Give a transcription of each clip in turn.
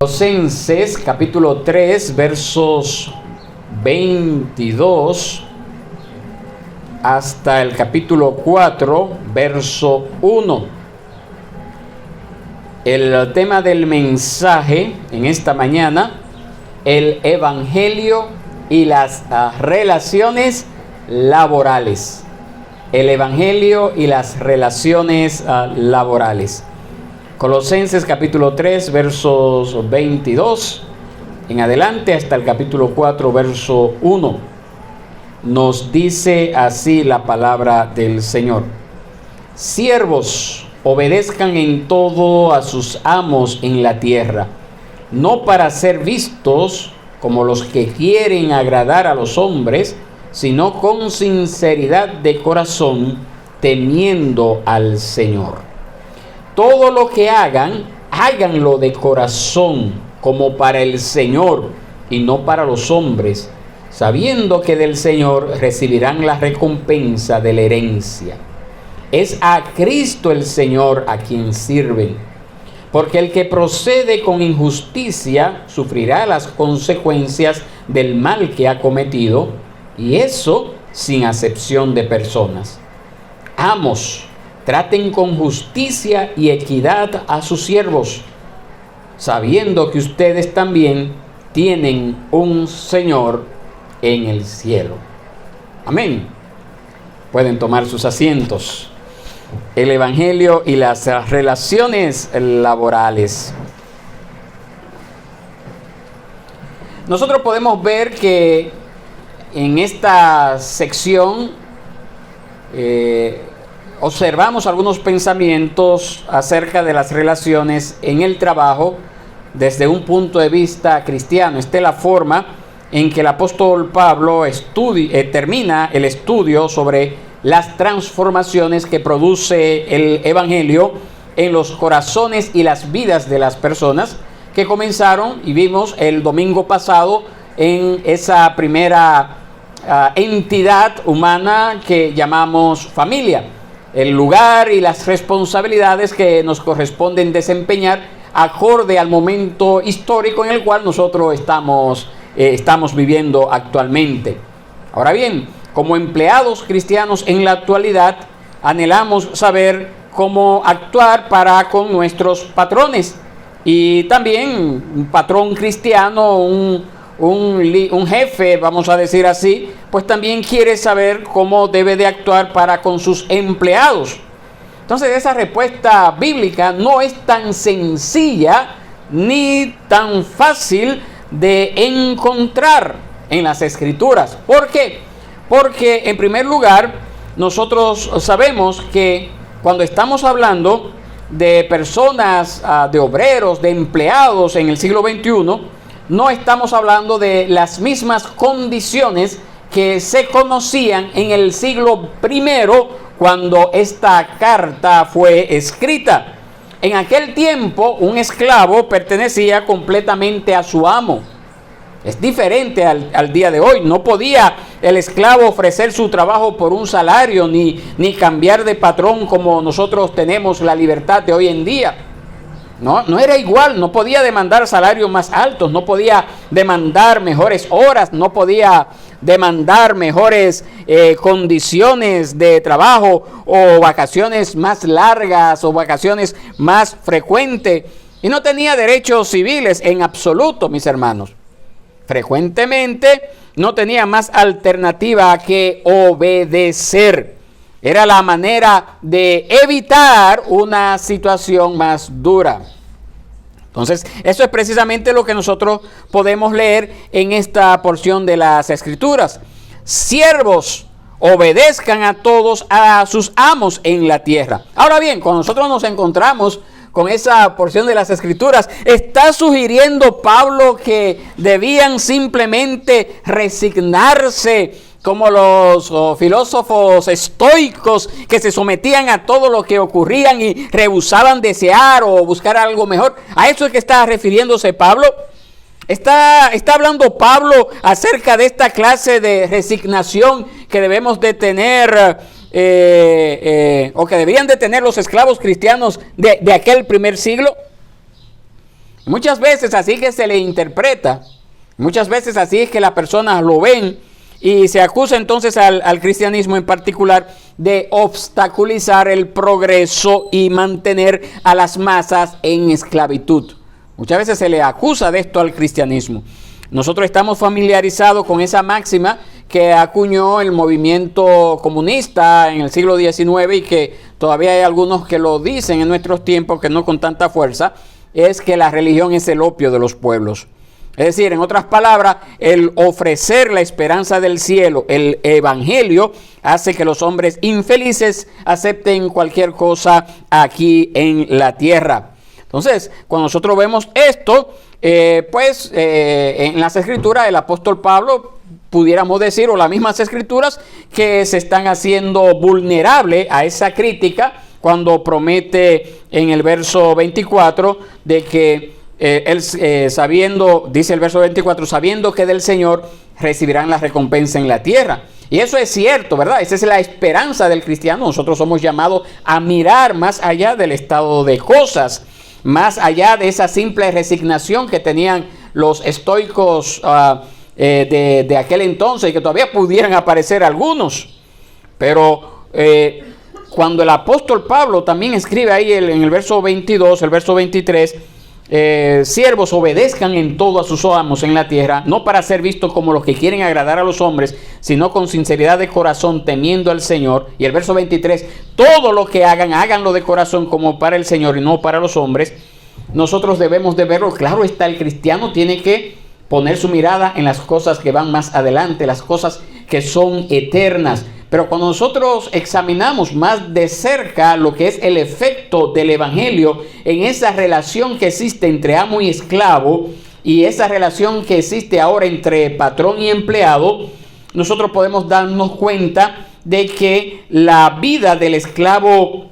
Colosenses capítulo 3 versos 22 hasta el capítulo 4 verso 1. El tema del mensaje en esta mañana: el evangelio y las relaciones laborales. El evangelio y las relaciones laborales. Colosenses capítulo 3 versos 22 en adelante hasta el capítulo 4 verso 1. Nos dice así la palabra del Señor: siervos, obedezcan en todo a sus amos en la tierra, no para ser vistos como los que quieren agradar a los hombres, sino con sinceridad de corazón, temiendo al Señor. Todo lo que hagan, háganlo de corazón, como para el Señor y no para los hombres, sabiendo que del Señor recibirán la recompensa de la herencia. Es a Cristo el Señor a quien sirven, porque el que procede con injusticia sufrirá las consecuencias del mal que ha cometido, y eso sin acepción de personas. Amos, traten con justicia y equidad a sus siervos, sabiendo que ustedes también tienen un Señor en el cielo. Amén. Pueden tomar sus asientos. El evangelio y las relaciones laborales. Nosotros podemos ver que en esta sección observamos algunos pensamientos acerca de las relaciones en el trabajo desde un punto de vista cristiano. Esta es la forma en que el apóstol Pablo termina el estudio sobre las transformaciones que produce el evangelio en los corazones y las vidas de las personas, que comenzaron y vimos el domingo pasado en esa primera entidad humana que llamamos familia. El lugar y las responsabilidades que nos corresponden desempeñar acorde al momento histórico en el cual nosotros estamos viviendo actualmente. Ahora bien, como empleados cristianos en la actualidad, anhelamos saber cómo actuar para con nuestros patrones. Y también un patrón cristiano, un jefe, vamos a decir así, pues también quiere saber cómo debe de actuar para con sus empleados. Entonces, esa respuesta bíblica no es tan sencilla ni tan fácil de encontrar en las Escrituras. ¿Por qué? Porque, en primer lugar, nosotros sabemos que cuando estamos hablando de personas, de obreros, de empleados en el siglo XXI, no estamos hablando de las mismas condiciones que se conocían en el siglo I, cuando esta carta fue escrita. En aquel tiempo, un esclavo pertenecía completamente a su amo. Es diferente al día de hoy. No podía el esclavo ofrecer su trabajo por un salario, ni cambiar de patrón como nosotros tenemos la libertad de hoy en día. No era igual, no podía demandar salarios más altos, no podía demandar mejores horas, no podía demandar mejores condiciones de trabajo o vacaciones más largas o vacaciones más frecuentes. Y no tenía derechos civiles en absoluto, mis hermanos. Frecuentemente no tenía más alternativa que obedecer. Era la manera de evitar una situación más dura. Entonces, eso es precisamente lo que nosotros podemos leer en esta porción de las Escrituras. Siervos, obedezcan a todos a sus amos en la tierra. Ahora bien, cuando nosotros nos encontramos con esa porción de las Escrituras, ¿está sugiriendo Pablo que debían simplemente resignarse como los filósofos estoicos que se sometían a todo lo que ocurrían y rehusaban desear o buscar algo mejor? ¿A eso es que está refiriéndose Pablo? ¿Está hablando Pablo acerca de esta clase de resignación que debemos de tener o que deberían de tener los esclavos cristianos de aquel primer siglo? Muchas veces así que se le interpreta, muchas veces así es que las personas lo ven y se acusa entonces al cristianismo en particular de obstaculizar el progreso y mantener a las masas en esclavitud. Muchas veces se le acusa de esto al cristianismo. Nosotros estamos familiarizados con esa máxima que acuñó el movimiento comunista en el siglo XIX y que todavía hay algunos que lo dicen en nuestros tiempos, que no con tanta fuerza, es que la religión es el opio de los pueblos. Es decir, en otras palabras, el ofrecer la esperanza del cielo, el evangelio, hace que los hombres infelices acepten cualquier cosa aquí en la tierra. Entonces, cuando nosotros vemos esto, en las escrituras el apóstol Pablo, pudiéramos decir, o las mismas escrituras, que se están haciendo vulnerables a esa crítica cuando promete en el verso 24 de que él sabiendo, dice el verso 24, sabiendo que del Señor recibirán la recompensa en la tierra. Y eso es cierto, ¿verdad? Esa es la esperanza del cristiano. Nosotros somos llamados a mirar más allá del estado de cosas, más allá de esa simple resignación que tenían los estoicos de aquel entonces y que todavía pudieran aparecer algunos. Pero cuando el apóstol Pablo también escribe ahí en el verso 22, el verso 23, siervos, obedezcan en todo a sus amos en la tierra, no para ser vistos como los que quieren agradar a los hombres, sino con sinceridad de corazón, temiendo al Señor. Y el verso 23, todo lo que hagan, háganlo de corazón como para el Señor y no para los hombres. Nosotros debemos de verlo. Claro está, el cristiano tiene que poner su mirada en las cosas que van más adelante, las cosas que son eternas. Pero cuando nosotros examinamos más de cerca lo que es el efecto del evangelio en esa relación que existe entre amo y esclavo y esa relación que existe ahora entre patrón y empleado, nosotros podemos darnos cuenta de que la vida del esclavo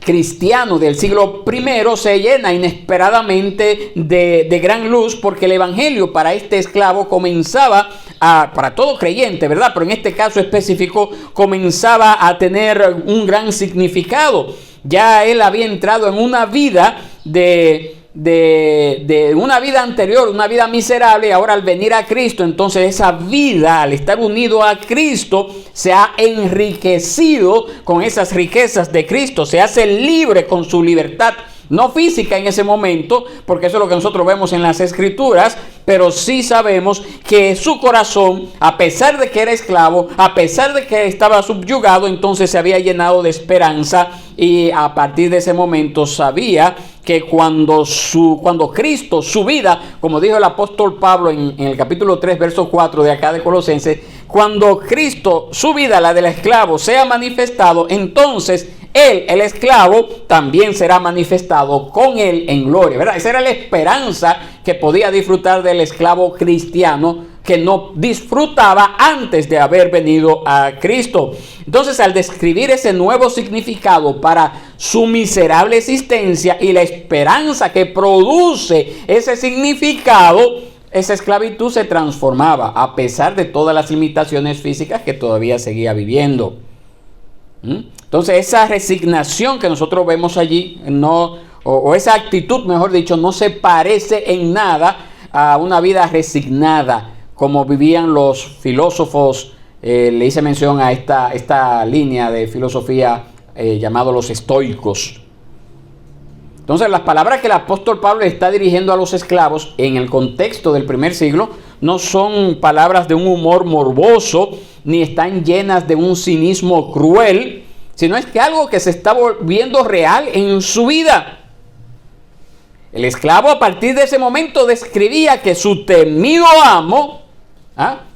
cristiano del siglo I se llena inesperadamente de gran luz, porque el evangelio para este esclavo comenzaba para todo creyente, ¿verdad? Pero en este caso específico comenzaba a tener un gran significado. Ya él había entrado en una vida de una vida anterior, una vida miserable, y ahora al venir a Cristo, entonces esa vida, al estar unido a Cristo, se ha enriquecido con esas riquezas de Cristo, se hace libre con su libertad, no física en ese momento, porque eso es lo que nosotros vemos en las escrituras, pero sí sabemos que su corazón, a pesar de que era esclavo, a pesar de que estaba subyugado, entonces se había llenado de esperanza, y a partir de ese momento sabía que cuando Cristo, su vida, como dijo el apóstol Pablo en el capítulo 3, verso 4 de acá de Colosenses, cuando Cristo, su vida, la del esclavo, sea manifestado, entonces él, el esclavo, también será manifestado con él en gloria, ¿verdad? Esa era la esperanza que podía disfrutar del esclavo cristiano, que no disfrutaba antes de haber venido a Cristo. Entonces, al describir ese nuevo significado para su miserable existencia y la esperanza que produce ese significado, esa esclavitud se transformaba a pesar de todas las limitaciones físicas que todavía seguía viviendo. Entonces, esa resignación que nosotros vemos allí, o esa actitud, mejor dicho, no se parece en nada a una vida resignada, como vivían los filósofos. Le hice mención a esta línea de filosofía llamado los estoicos. Entonces, las palabras que el apóstol Pablo está dirigiendo a los esclavos en el contexto del primer siglo no son palabras de un humor morboso, ni están llenas de un cinismo cruel, sino es que algo que se está volviendo real en su vida. El esclavo a partir de ese momento describía que su temido amo,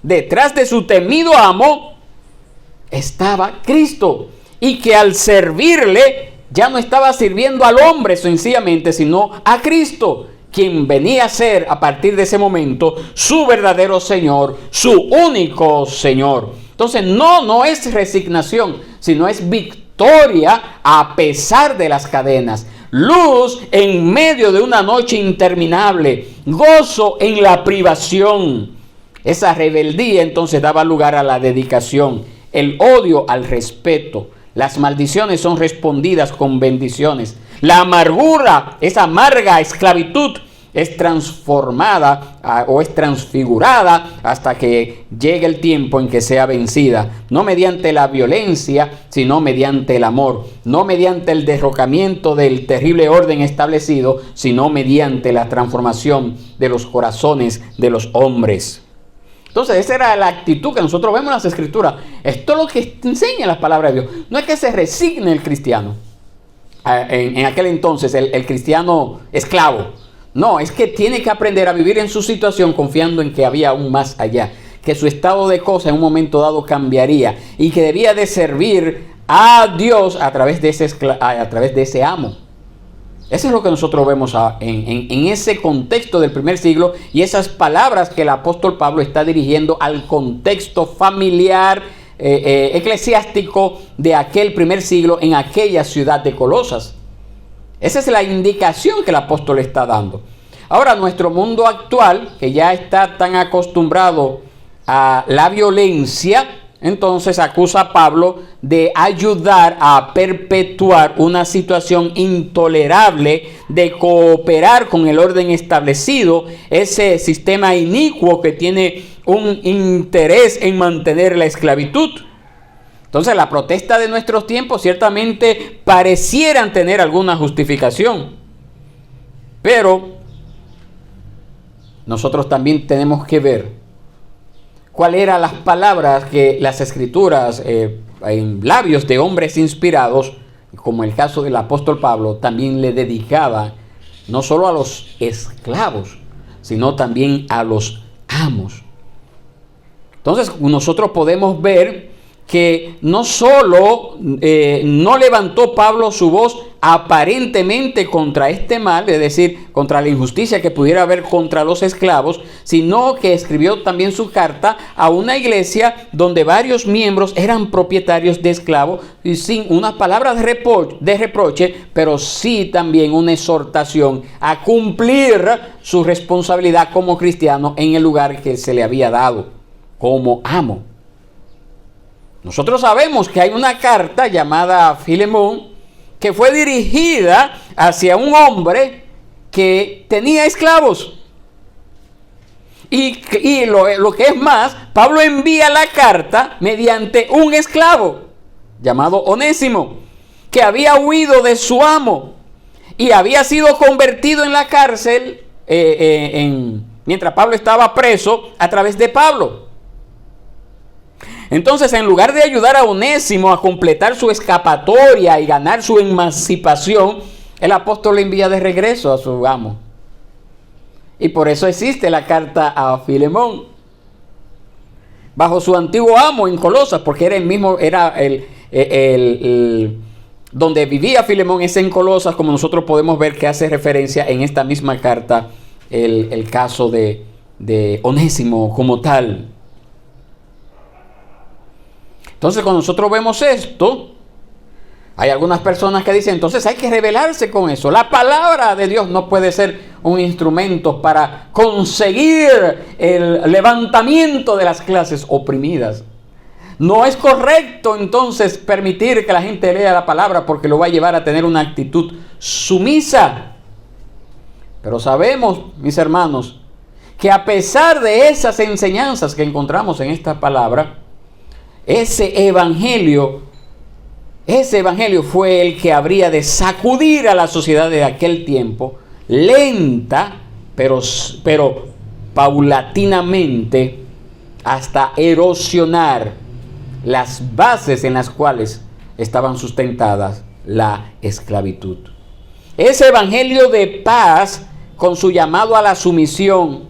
detrás de su temido amo estaba Cristo, y que al servirle ya no estaba sirviendo al hombre sencillamente, sino a Cristo, quien venía a ser a partir de ese momento su verdadero Señor, su único Señor. Entonces no es resignación, sino es victoria a pesar de las cadenas, luz en medio de una noche interminable, gozo en la privación. Esa rebeldía entonces daba lugar a la dedicación, el odio al respeto. Las maldiciones son respondidas con bendiciones. La amargura, esa amarga esclavitud, es transformada o es transfigurada hasta que llegue el tiempo en que sea vencida, no mediante la violencia, sino mediante el amor, no mediante el derrocamiento del terrible orden establecido, sino mediante la transformación de los corazones de los hombres. Entonces esa era la actitud que nosotros vemos en las Escrituras. Esto es lo que enseña la palabra de Dios. No es que se resigne el cristiano, en aquel entonces el cristiano esclavo. No, es que tiene que aprender a vivir en su situación confiando en que había aún más allá, que su estado de cosas en un momento dado cambiaría y que debía de servir a Dios a través de ese amo. Eso es lo que nosotros vemos en ese contexto del primer siglo y esas palabras que el apóstol Pablo está dirigiendo al contexto familiar, eclesiástico de aquel primer siglo en aquella ciudad de Colosas. Esa es la indicación que el apóstol está dando. Ahora, nuestro mundo actual, que ya está tan acostumbrado a la violencia, entonces acusa a Pablo de ayudar a perpetuar una situación intolerable, de cooperar con el orden establecido, ese sistema inicuo que tiene un interés en mantener la esclavitud. Entonces la protesta de nuestros tiempos ciertamente parecieran tener alguna justificación, pero nosotros también tenemos que ver cuáles eran las palabras que las Escrituras en labios de hombres inspirados, como el caso del apóstol Pablo, también le dedicaba no solo a los esclavos, sino también a los amos. Entonces nosotros podemos ver que no solo no levantó Pablo su voz aparentemente contra este mal, es decir, contra la injusticia que pudiera haber contra los esclavos, sino que escribió también su carta a una iglesia donde varios miembros eran propietarios de esclavos, y sin unas palabras de reproche, pero sí también una exhortación a cumplir su responsabilidad como cristiano en el lugar que se le había dado como amo. Nosotros sabemos que hay una carta llamada Filemón que fue dirigida hacia un hombre que tenía esclavos. Y lo que es más, Pablo envía la carta mediante un esclavo llamado Onésimo, que había huido de su amo y había sido convertido en la cárcel mientras Pablo estaba preso a través de Pablo. Entonces, en lugar de ayudar a Onésimo a completar su escapatoria y ganar su emancipación, el apóstol le envía de regreso a su amo. Y por eso existe la carta a Filemón, bajo su antiguo amo en Colosas, porque era el mismo, donde vivía Filemón es en Colosas, como nosotros podemos ver que hace referencia en esta misma carta el caso de Onésimo como tal. Entonces, cuando nosotros vemos esto, hay algunas personas que dicen, entonces hay que rebelarse con eso. La palabra de Dios no puede ser un instrumento para conseguir el levantamiento de las clases oprimidas. No es correcto entonces permitir que la gente lea la palabra porque lo va a llevar a tener una actitud sumisa. Pero sabemos, mis hermanos, que a pesar de esas enseñanzas que encontramos en esta palabra, ese evangelio fue el que habría de sacudir a la sociedad de aquel tiempo, lenta, pero paulatinamente, hasta erosionar las bases en las cuales estaban sustentadas la esclavitud. Ese evangelio de paz, con su llamado a la sumisión,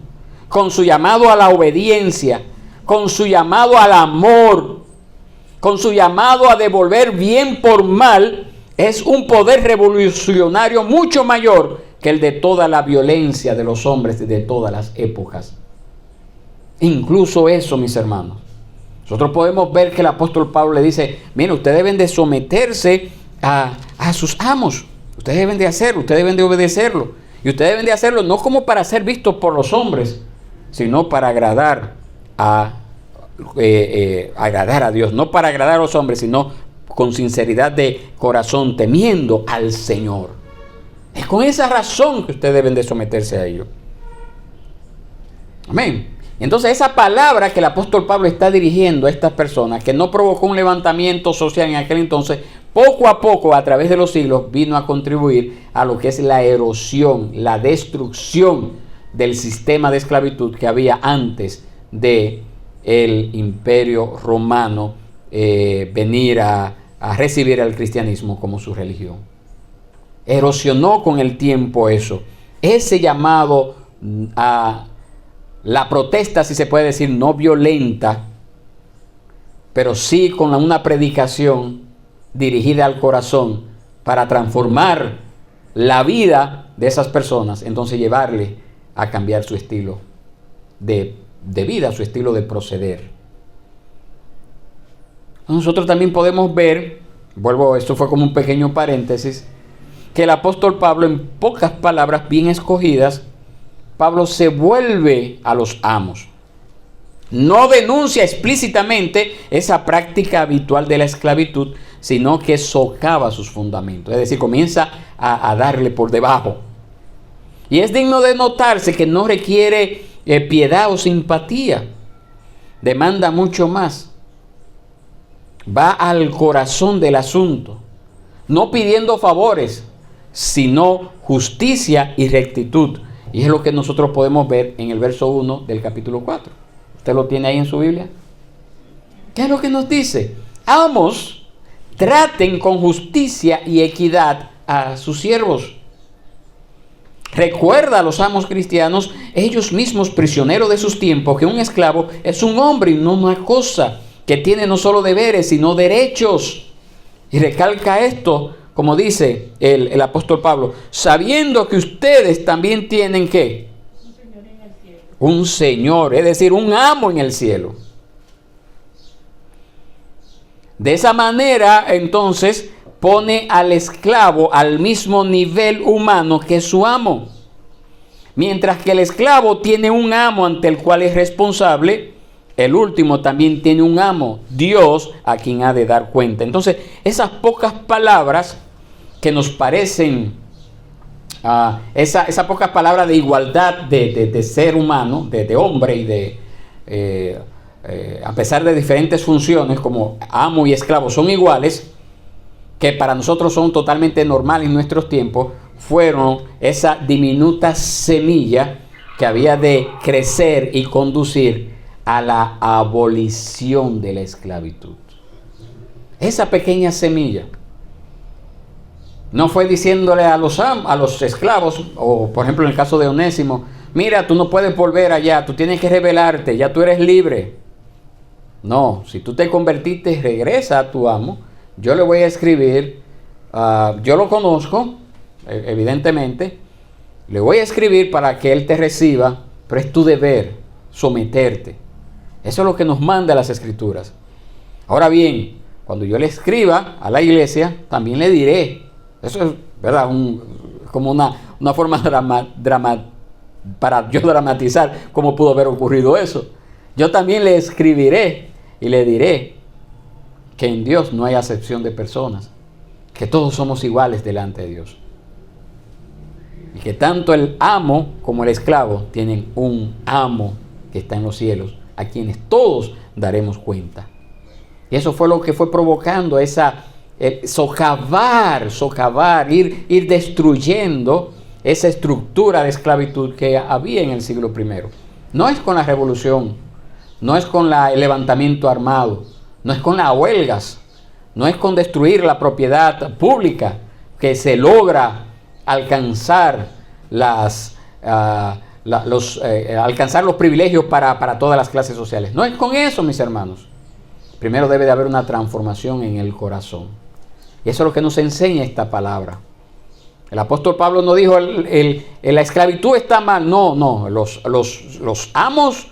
con su llamado a la obediencia, con su llamado al amor, con su llamado a devolver bien por mal, es un poder revolucionario mucho mayor que el de toda la violencia de los hombres de todas las épocas. Incluso eso, mis hermanos. Nosotros podemos ver que el apóstol Pablo le dice, miren, ustedes deben de someterse a sus amos. Ustedes deben de hacerlo, ustedes deben de obedecerlo. Y ustedes deben de hacerlo no como para ser vistos por los hombres, sino para agradar a Dios, no para agradar a los hombres, sino con sinceridad de corazón, temiendo al Señor. Es con esa razón que ustedes deben de someterse a ello. Amén. Entonces esa palabra que el apóstol Pablo está dirigiendo a estas personas, que no provocó un levantamiento social en aquel entonces, poco a poco a través de los siglos vino a contribuir a lo que es la erosión, la destrucción del sistema de esclavitud que había antes de el imperio romano venir a recibir al cristianismo como su religión. Erosionó con el tiempo eso. Ese llamado a la protesta, si se puede decir, no violenta, pero sí con una predicación dirigida al corazón para transformar la vida de esas personas, entonces llevarle a cambiar su estilo de vida, su estilo de proceder. Nosotros también podemos ver, esto fue como un pequeño paréntesis, que el apóstol Pablo, en pocas palabras bien escogidas, Pablo se vuelve a los amos. No denuncia explícitamente esa práctica habitual de la esclavitud, sino que socava sus fundamentos. Es decir, comienza a darle por debajo. Y es digno de notarse que no requiere piedad o simpatía. Demanda mucho más. Va al corazón del asunto. No pidiendo favores, sino justicia y rectitud. Y es lo que nosotros podemos ver en el verso 1 del capítulo 4. ¿Usted lo tiene ahí en su Biblia? ¿Qué es lo que nos dice? Amos, traten con justicia y equidad a sus siervos. Recuerda a los amos cristianos, ellos mismos prisioneros de sus tiempos, que un esclavo es un hombre y no una cosa, que tiene no solo deberes, sino derechos. Y recalca esto, como dice el apóstol Pablo, sabiendo que ustedes también tienen ¿qué? Un señor en el cielo. Un señor, es decir, un amo en el cielo. De esa manera, entonces, pone al esclavo al mismo nivel humano que su amo. Mientras que el esclavo tiene un amo ante el cual es responsable, el último también tiene un amo, Dios, a quien ha de dar cuenta. Entonces, esas pocas palabras que nos parecen, esa pocas palabras de igualdad de ser humano, de hombre y a pesar de diferentes funciones como amo y esclavo son iguales, que para nosotros son totalmente normales en nuestros tiempos, fueron esa diminuta semilla que había de crecer y conducir a la abolición de la esclavitud. Esa pequeña semilla no fue diciéndole a los esclavos, o por ejemplo en el caso de Onésimo, mira, tú no puedes volver allá, tú tienes que rebelarte, ya tú eres libre. No, si tú te convertiste, regresa a tu amo. Yo le voy a escribir, yo lo conozco, evidentemente, le voy a escribir para que él te reciba, pero es tu deber someterte. Eso es lo que nos manda las Escrituras. Ahora bien, cuando yo le escriba a la iglesia, también le diré, eso es, ¿verdad? Como una forma para yo dramatizar cómo pudo haber ocurrido eso. Yo también le escribiré y le diré que en Dios no hay acepción de personas, que todos somos iguales delante de Dios. Y que tanto el amo como el esclavo tienen un amo que está en los cielos, a quienes todos daremos cuenta. Y eso fue lo que fue provocando esa socavar, ir destruyendo esa estructura de esclavitud que había en el siglo I. No es con la revolución, no es con el levantamiento armado, no es con las huelgas, no es con destruir la propiedad pública que se logra alcanzar alcanzar los privilegios para todas las clases sociales. No es con eso, mis hermanos. Primero debe de haber una transformación en el corazón. Y eso es lo que nos enseña esta palabra. El apóstol Pablo no dijo la esclavitud está mal. No, los amos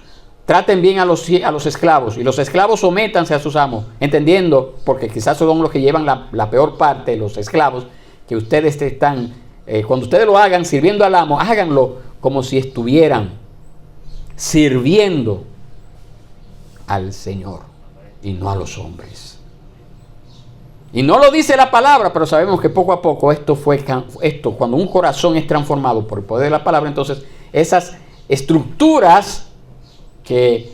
traten bien a los esclavos y los esclavos sométanse a sus amos, entendiendo, porque quizás son los que llevan la peor parte, los esclavos, que ustedes están, cuando ustedes lo hagan sirviendo al amo, háganlo como si estuvieran sirviendo al Señor y no a los hombres. Y no lo dice la palabra, pero sabemos que poco a poco cuando un corazón es transformado por el poder de la palabra, entonces esas estructuras que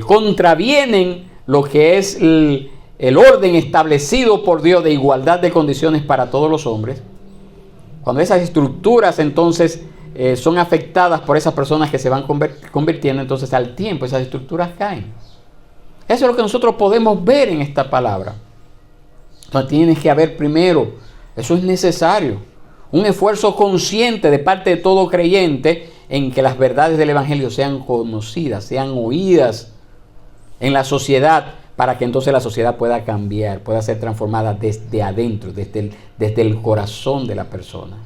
contravienen lo que es el orden establecido por Dios de igualdad de condiciones para todos los hombres, cuando esas estructuras entonces son afectadas por esas personas que se van convirtiendo, entonces al tiempo esas estructuras caen. Eso es lo que nosotros podemos ver en esta palabra. Entonces tienes que haber primero, eso es necesario, un esfuerzo consciente de parte de todo creyente en que las verdades del Evangelio sean conocidas, sean oídas en la sociedad, para que entonces la sociedad pueda cambiar, pueda ser transformada desde adentro, desde el corazón de la persona.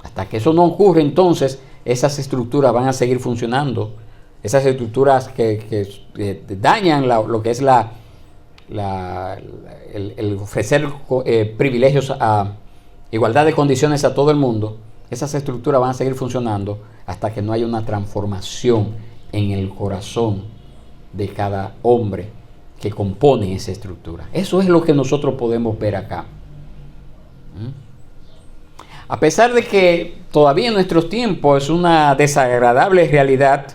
Hasta que eso no ocurre, entonces esas estructuras van a seguir funcionando, esas estructuras que dañan lo que es el ofrecer privilegios a igualdad de condiciones a todo el mundo. Esas estructuras van a seguir funcionando hasta que no haya una transformación en el corazón de cada hombre que compone esa estructura. Eso es lo que nosotros podemos ver acá. A pesar de que todavía en nuestros tiempos es una desagradable realidad,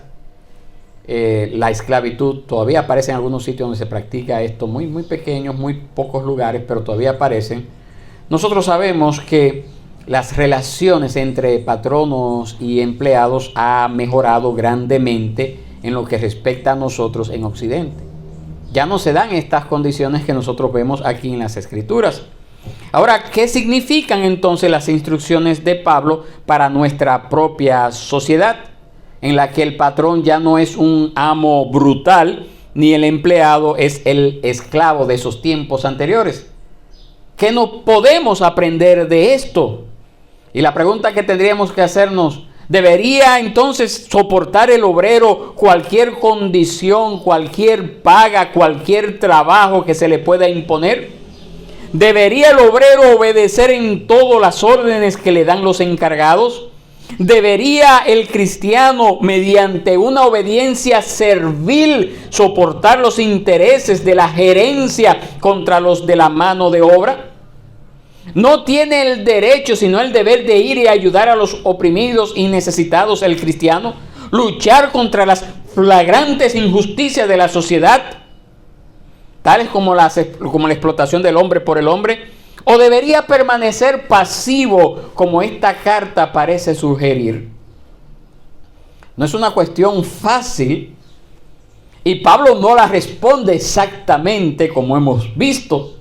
la esclavitud todavía aparece en algunos sitios donde se practica esto, muy, muy pequeños, muy pocos lugares, pero todavía aparecen. Nosotros sabemos que las relaciones entre patronos y empleados ha mejorado grandemente en lo que respecta a nosotros en Occidente. Ya no se dan estas condiciones que nosotros vemos aquí en las Escrituras. Ahora, ¿qué significan entonces las instrucciones de Pablo para nuestra propia sociedad, en la que el patrón ya no es un amo brutal, ni el empleado es el esclavo de esos tiempos anteriores? ¿Qué no podemos aprender de esto? Y la pregunta que tendríamos que hacernos: ¿debería entonces soportar el obrero cualquier condición, cualquier paga, cualquier trabajo que se le pueda imponer? ¿Debería el obrero obedecer en todo las órdenes que le dan los encargados? ¿Debería el cristiano, mediante una obediencia servil, soportar los intereses de la gerencia contra los de la mano de obra? ¿No tiene el derecho, sino el deber de ir y ayudar a los oprimidos y necesitados el cristiano? ¿Luchar contra las flagrantes injusticias de la sociedad, tales como la explotación del hombre por el hombre? ¿O debería permanecer pasivo, como esta carta parece sugerir? No es una cuestión fácil, y Pablo no la responde exactamente como hemos visto,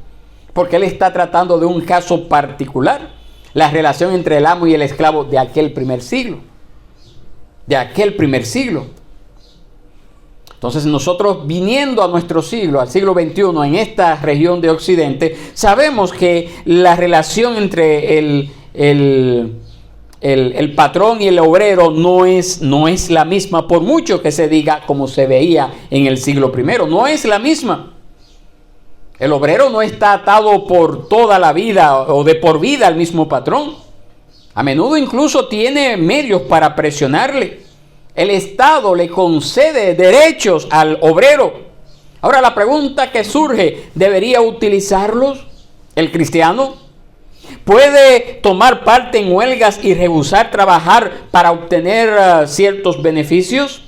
porque él está tratando de un caso particular, la relación entre el amo y el esclavo de aquel primer siglo. Entonces nosotros, viniendo a nuestro siglo, al siglo XXI, en esta región de Occidente, sabemos que la relación entre el patrón y el obrero no es la misma, por mucho que se diga como se veía en el siglo I. No es la misma. El obrero no está atado por toda la vida o de por vida al mismo patrón. A menudo incluso tiene medios para presionarle. El Estado le concede derechos al obrero. Ahora la pregunta que surge: ¿debería utilizarlos el cristiano? ¿Puede tomar parte en huelgas y rehusar trabajar para obtener ciertos beneficios?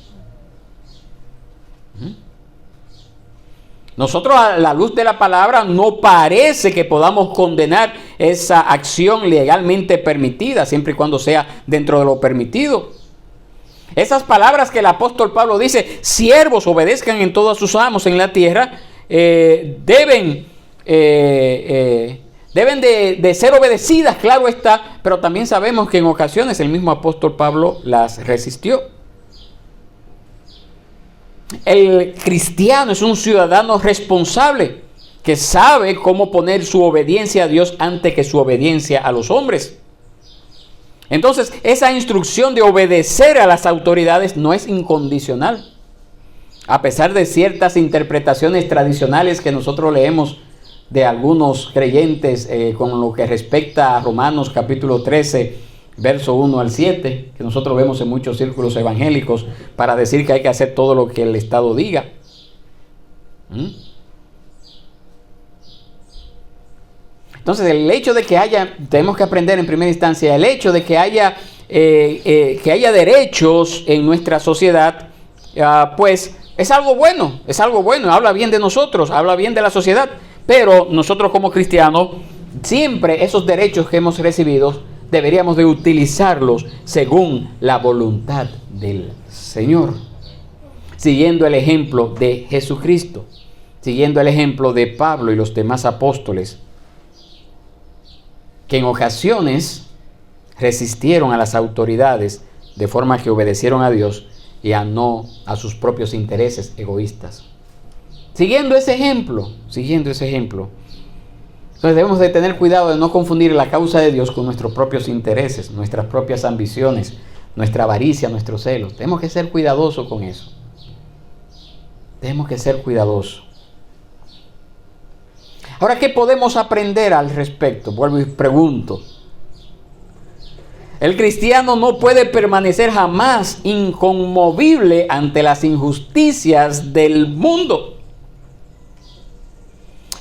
Nosotros, a la luz de la palabra, no parece que podamos condenar esa acción legalmente permitida, siempre y cuando sea dentro de lo permitido. Esas palabras que el apóstol Pablo dice: siervos, obedezcan en todo a sus amos en la tierra, deben de ser obedecidas, claro está, pero también sabemos que en ocasiones el mismo apóstol Pablo las resistió. El cristiano es un ciudadano responsable que sabe cómo poner su obediencia a Dios antes que su obediencia a los hombres. Entonces, esa instrucción de obedecer a las autoridades no es incondicional. A pesar de ciertas interpretaciones tradicionales que nosotros leemos de algunos creyentes con lo que respecta a Romanos capítulo 13, verso 1 al 7, que nosotros vemos en muchos círculos evangélicos para decir que hay que hacer todo lo que el Estado diga. Entonces, el hecho de que haya, tenemos que aprender en primera instancia, el hecho de que haya derechos en nuestra sociedad, pues es algo bueno, habla bien de nosotros, habla bien de la sociedad, pero nosotros como cristianos, siempre esos derechos que hemos recibido, deberíamos de utilizarlos según la voluntad del Señor, siguiendo el ejemplo de Jesucristo, siguiendo el ejemplo de Pablo y los demás apóstoles, que en ocasiones resistieron a las autoridades de forma que obedecieron a Dios y no a sus propios intereses egoístas. Siguiendo ese ejemplo. Entonces debemos de tener cuidado de no confundir la causa de Dios con nuestros propios intereses, nuestras propias ambiciones, nuestra avaricia, nuestros celos. Tenemos que ser cuidadosos con eso. Tenemos que ser cuidadosos. Ahora, ¿qué podemos aprender al respecto? Vuelvo y pregunto. El cristiano no puede permanecer jamás inconmovible ante las injusticias del mundo.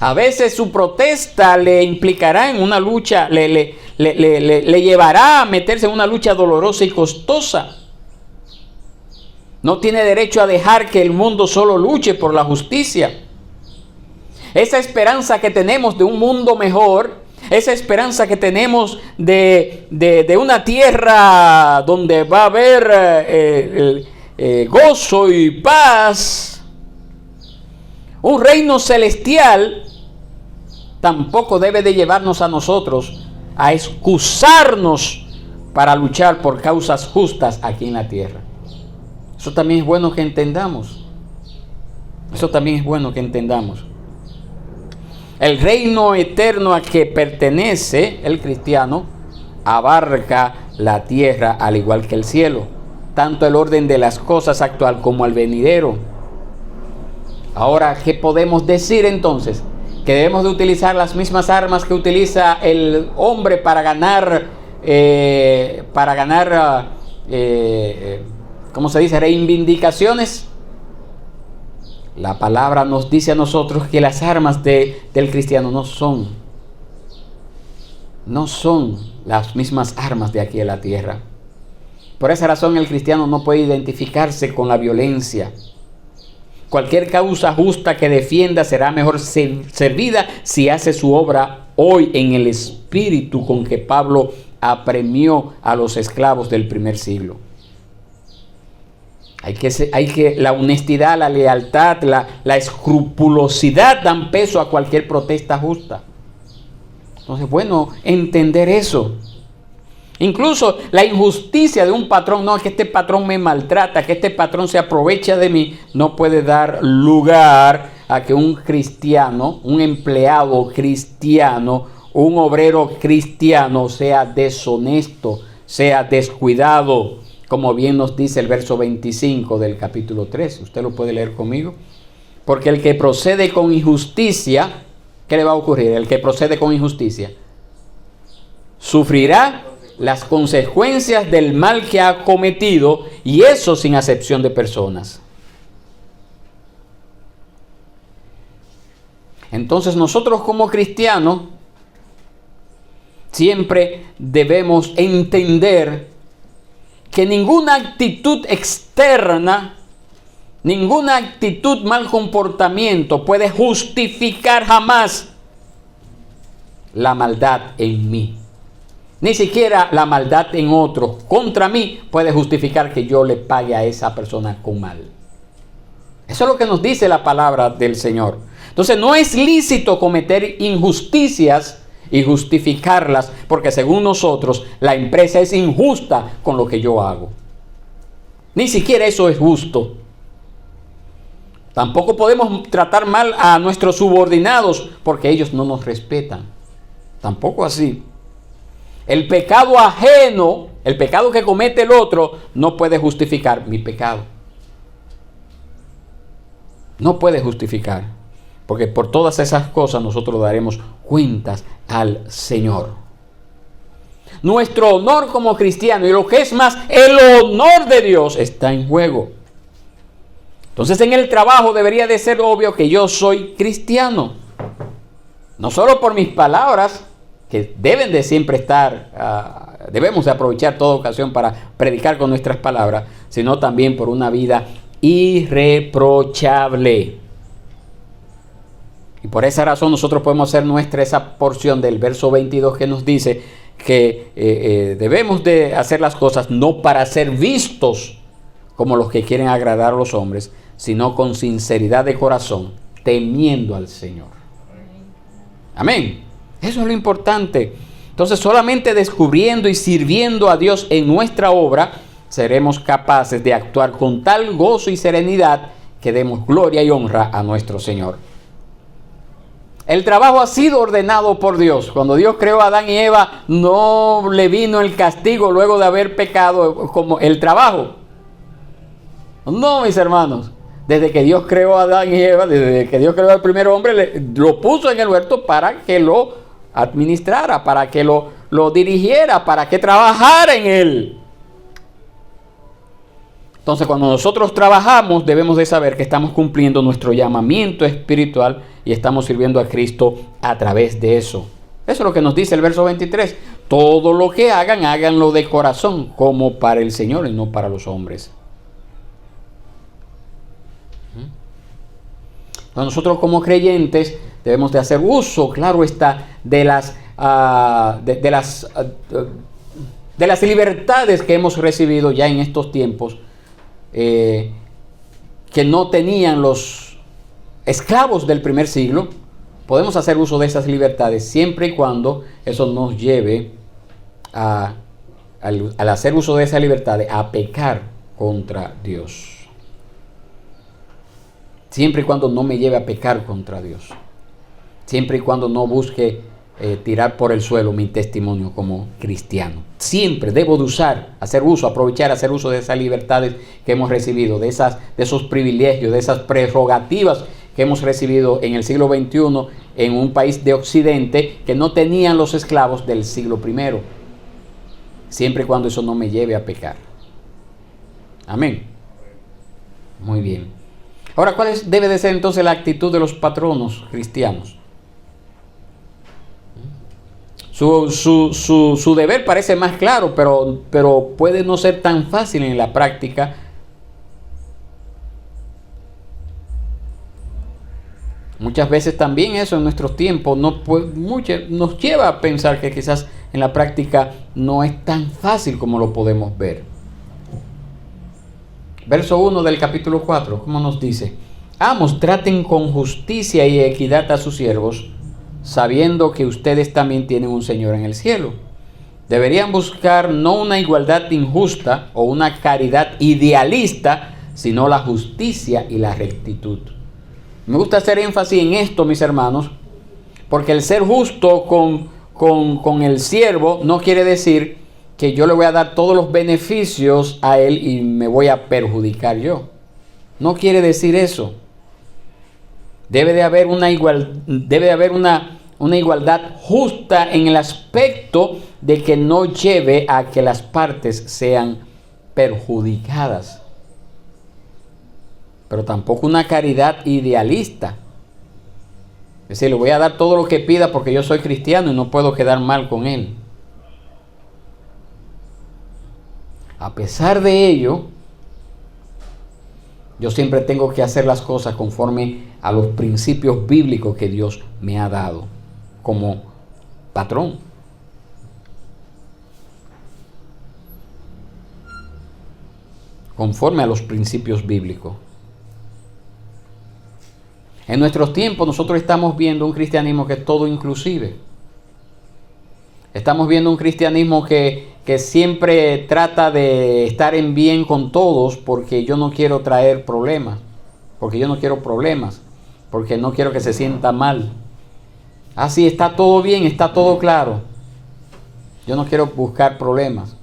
A veces su protesta le implicará en una lucha, le llevará a meterse en una lucha dolorosa y costosa. No tiene derecho a dejar que el mundo solo luche por la justicia. Esa esperanza que tenemos de un mundo mejor, esa esperanza que tenemos de una tierra donde va a haber gozo y paz, un reino celestial, tampoco debe de llevarnos a nosotros a excusarnos para luchar por causas justas aquí en la tierra. Eso también es bueno que entendamos. El reino eterno a que pertenece el cristiano abarca la tierra al igual que el cielo, tanto el orden de las cosas actual como el venidero. Ahora, ¿qué podemos decir entonces? Que debemos de utilizar las mismas armas que utiliza el hombre para ganar, ¿cómo se dice? Reivindicaciones. La palabra nos dice a nosotros que las armas del cristiano no son las mismas armas de aquí en la tierra. Por esa razón el cristiano no puede identificarse con la violencia. Cualquier causa justa que defienda será mejor servida si hace su obra hoy en el espíritu con que Pablo apremió a los esclavos del primer siglo. La honestidad, la lealtad, la escrupulosidad dan peso a cualquier protesta justa. Entonces, bueno, entender eso. Incluso la injusticia de un patrón, no, que este patrón me maltrata, que este patrón se aprovecha de mí, no puede dar lugar a que un cristiano, un empleado cristiano, un obrero cristiano sea deshonesto, sea descuidado. Como bien nos dice el verso 25 del capítulo 13. Usted lo puede leer conmigo. Porque el que procede con injusticia, ¿qué le va a ocurrir? El que procede con injusticia sufrirá las consecuencias del mal que ha cometido, y eso sin acepción de personas. Entonces nosotros como cristianos siempre debemos entender que ninguna actitud externa, ninguna actitud, mal comportamiento puede justificar jamás la maldad en mí. Ni siquiera la maldad en otro contra mí puede justificar que yo le pague a esa persona con mal. Eso es lo que nos dice la palabra del Señor. Entonces no es lícito cometer injusticias y justificarlas, porque según nosotros la empresa es injusta con lo que yo hago. Ni siquiera eso es justo. Tampoco podemos tratar mal a nuestros subordinados porque ellos no nos respetan. Tampoco así. El pecado ajeno, el pecado que comete el otro, no puede justificar mi pecado. No puede justificar. Porque por todas esas cosas nosotros daremos cuentas al Señor. Nuestro honor como cristiano, y lo que es más, el honor de Dios está en juego. Entonces en el trabajo debería de ser obvio que yo soy cristiano. No solo por mis palabras, que deben de siempre estar, debemos de aprovechar toda ocasión para predicar con nuestras palabras, sino también por una vida irreprochable. Y por esa razón nosotros podemos hacer nuestra esa porción del verso 22 que nos dice que debemos de hacer las cosas no para ser vistos como los que quieren agradar a los hombres, sino con sinceridad de corazón, temiendo al Señor. Amén. Eso es lo importante. Entonces, solamente descubriendo y sirviendo a Dios en nuestra obra, seremos capaces de actuar con tal gozo y serenidad que demos gloria y honra a nuestro Señor. El trabajo ha sido ordenado por Dios. Cuando Dios creó a Adán y Eva, no le vino el castigo luego de haber pecado como el trabajo. No, mis hermanos. Desde que Dios creó a Adán y Eva, desde que Dios creó al primer hombre, lo puso en el huerto para que lo administrara, para que lo dirigiera, para que trabajara en él. Entonces, cuando nosotros trabajamos, debemos de saber que estamos cumpliendo nuestro llamamiento espiritual y estamos sirviendo a Cristo a través de eso. Eso es lo que nos dice el verso 23. Todo lo que hagan, háganlo de corazón, como para el Señor y no para los hombres. Entonces, nosotros como creyentes debemos de hacer uso, claro está, de las libertades que hemos recibido ya en estos tiempos, que no tenían los esclavos del primer siglo. Podemos hacer uso de esas libertades siempre y cuando eso nos lleve al hacer uso de esas libertades a pecar contra Dios. Siempre y cuando no me lleve a pecar contra Dios. Siempre y cuando no busque tirar por el suelo mi testimonio como cristiano. Siempre debo de hacer uso de esas libertades que hemos recibido, de esos privilegios, de esas prerrogativas que hemos recibido en el siglo XXI en un país de Occidente que no tenían los esclavos del siglo I. Siempre y cuando eso no me lleve a pecar. Amén. Muy bien. Ahora, ¿cuál debe de ser entonces la actitud de los patronos cristianos? Su deber parece más claro, pero puede no ser tan fácil en la práctica. Muchas veces también eso en nuestros tiempos nos lleva a pensar que quizás en la práctica no es tan fácil como lo podemos ver. Verso 1 del capítulo 4, ¿cómo nos dice? Amos, traten con justicia y equidad a sus siervos, sabiendo que ustedes también tienen un Señor en el cielo. Deberían buscar no una igualdad injusta o una caridad idealista, sino la justicia y la rectitud. Me gusta hacer énfasis en esto, mis hermanos, porque el ser justo con el siervo no quiere decir que yo le voy a dar todos los beneficios a él y me voy a perjudicar yo. No quiere decir eso. Debe de haber una igualdad justa en el aspecto de que no lleve a que las partes sean perjudicadas. Pero tampoco una caridad idealista. Es decir, le voy a dar todo lo que pida porque yo soy cristiano y no puedo quedar mal con él. A pesar de ello, yo siempre tengo que hacer las cosas conforme a los principios bíblicos que Dios me ha dado como patrón. Conforme a los principios bíblicos. En nuestros tiempos nosotros estamos viendo un cristianismo que es todo inclusive. Estamos viendo un cristianismo que siempre trata de estar en bien con todos porque yo no quiero traer problemas, porque yo no quiero problemas, porque no quiero que se sienta mal. Así está todo bien, está todo claro. Yo no quiero buscar problemas.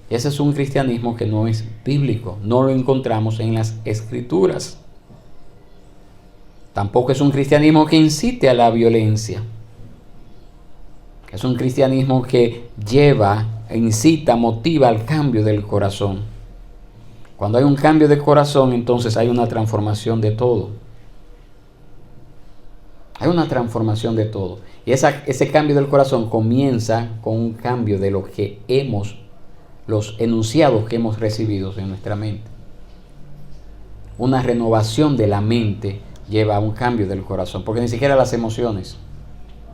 Ese es un cristianismo que no es bíblico, no lo encontramos en las Escrituras. Tampoco es un cristianismo que incite a la violencia. Es un cristianismo que lleva, incita, motiva al cambio del corazón. Cuando hay un cambio de corazón, entonces hay una transformación de todo. Hay una transformación de todo. Y ese cambio del corazón comienza con un cambio de lo que los enunciados que hemos recibido en nuestra mente. Una renovación de la mente lleva a un cambio del corazón, porque ni siquiera las emociones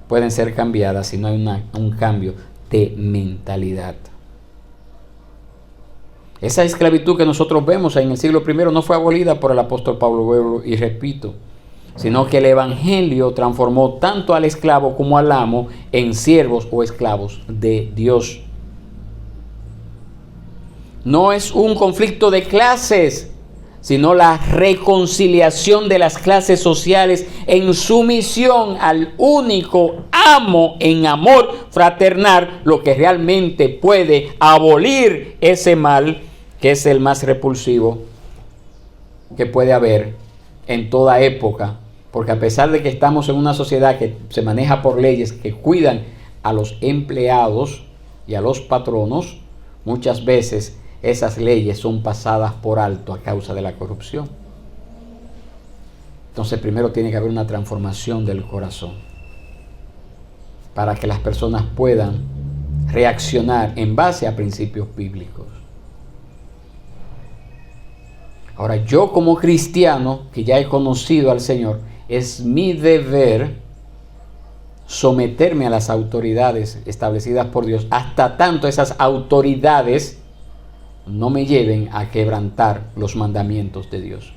pueden ser cambiadas si no hay un cambio de mentalidad. Esa esclavitud que nosotros vemos en el siglo I no fue abolida por el apóstol Pablo, y repito, sino que el evangelio transformó tanto al esclavo como al amo en siervos o esclavos de Dios. No es un conflicto de clases, sino la reconciliación de las clases sociales en sumisión al único amo en amor fraternal, lo que realmente puede abolir ese mal que es el más repulsivo que puede haber en toda época, porque a pesar de que estamos en una sociedad que se maneja por leyes que cuidan a los empleados y a los patronos, muchas veces esas leyes son pasadas por alto a causa de la corrupción. Entonces primero tiene que haber una transformación del corazón para que las personas puedan reaccionar en base a principios bíblicos. Ahora, yo como cristiano, que ya he conocido al Señor, es mi deber someterme a las autoridades establecidas por Dios, hasta tanto esas autoridades no me lleven a quebrantar los mandamientos de Dios.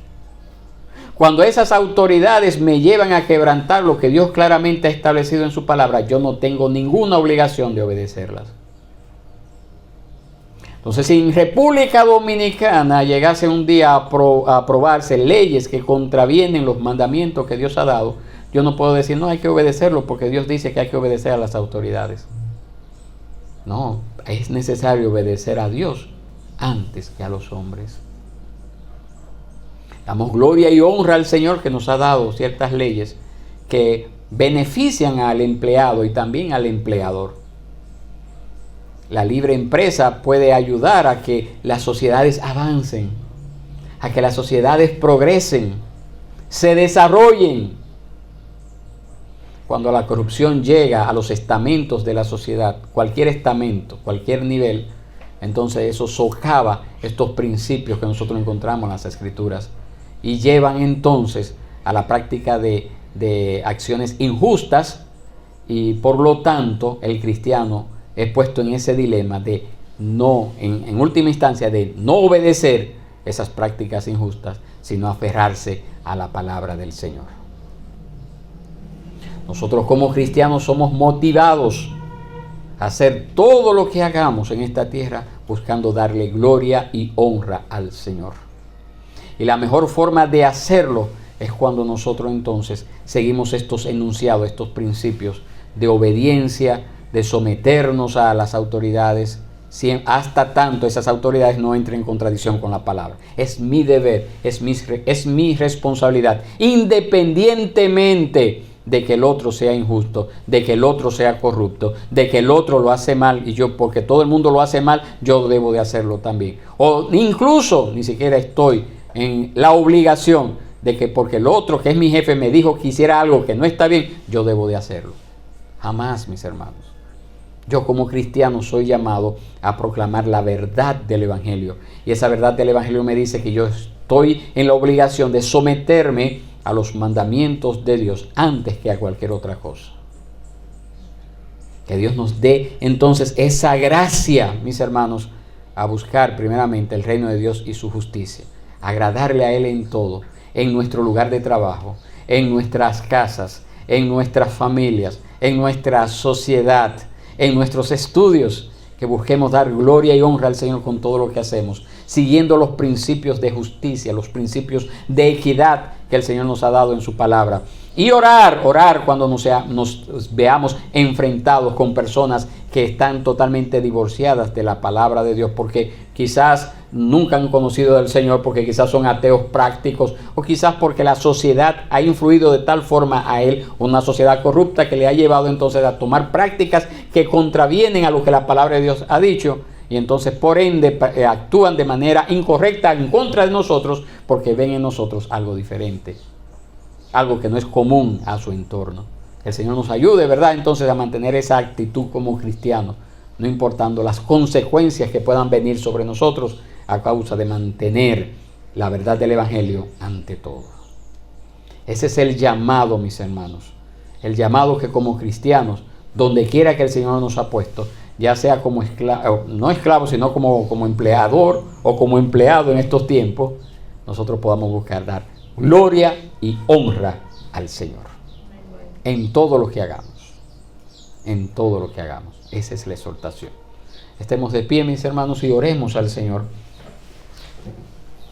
Cuando esas autoridades me llevan a quebrantar lo que Dios claramente ha establecido en su palabra, yo no tengo ninguna obligación de obedecerlas. Entonces, si en República Dominicana llegase un día a aprobarse leyes que contravienen los mandamientos que Dios ha dado, yo no puedo decir, no, hay que obedecerlo porque Dios dice que hay que obedecer a las autoridades. No, es necesario obedecer a Dios antes que a los hombres. Damos gloria y honra al Señor que nos ha dado ciertas leyes que benefician al empleado y también al empleador. La libre empresa puede ayudar a que las sociedades avancen, a que las sociedades progresen, se desarrollen. Cuando la corrupción llega a los estamentos de la sociedad, cualquier estamento, cualquier nivel, entonces eso socava estos principios que nosotros encontramos en las Escrituras y llevan entonces a la práctica de acciones injustas, y por lo tanto el cristiano es puesto en ese dilema de no, en última instancia, de no obedecer esas prácticas injustas, sino aferrarse a la palabra del Señor. Nosotros como cristianos somos motivados a hacer todo lo que hagamos en esta tierra buscando darle gloria y honra al Señor. Y la mejor forma de hacerlo es cuando nosotros entonces seguimos estos enunciados, estos principios de obediencia, de someternos a las autoridades, hasta tanto esas autoridades no entren en contradicción con la palabra. Es mi deber, es mi responsabilidad, independientemente de que el otro sea injusto, de que el otro sea corrupto, de que el otro lo hace mal y yo, porque todo el mundo lo hace mal, yo debo de hacerlo también. O incluso ni siquiera estoy en la obligación de que porque el otro, que es mi jefe, me dijo que hiciera algo que no está bien, yo debo de hacerlo. Jamás, mis hermanos. Yo como cristiano soy llamado a proclamar la verdad del Evangelio. Y esa verdad del Evangelio me dice que yo estoy en la obligación de someterme a los mandamientos de Dios antes que a cualquier otra cosa. Que Dios nos dé entonces esa gracia, mis hermanos, a buscar primeramente el reino de Dios y su justicia. Agradarle a Él en todo, en nuestro lugar de trabajo, en nuestras casas, en nuestras familias, en nuestra sociedad, en nuestros estudios, que busquemos dar gloria y honra al Señor con todo lo que hacemos, siguiendo los principios de justicia, los principios de equidad que el Señor nos ha dado en su palabra. Y orar cuando nos veamos enfrentados con personas que están totalmente divorciadas de la palabra de Dios, porque quizás nunca han conocido del Señor, porque quizás son ateos prácticos, o quizás porque la sociedad ha influido de tal forma a él, una sociedad corrupta que le ha llevado entonces a tomar prácticas que contravienen a lo que la palabra de Dios ha dicho, y entonces por ende actúan de manera incorrecta en contra de nosotros, porque ven en nosotros algo diferente. algo que no es común a su entorno. El Señor nos ayude, ¿verdad?, entonces a mantener esa actitud como cristianos, no importando las consecuencias que puedan venir sobre nosotros a causa de mantener la verdad del Evangelio ante todo. Ese es el llamado, mis hermanos. El llamado que como cristianos, donde quiera que el Señor nos ha puesto, ya sea como esclavo, no esclavo, sino como empleador o como empleado en estos tiempos, nosotros podamos buscar dar gloria y honra al Señor. En todo lo que hagamos. En todo lo que hagamos. Esa es la exhortación. Estemos de pie, mis hermanos, y oremos al Señor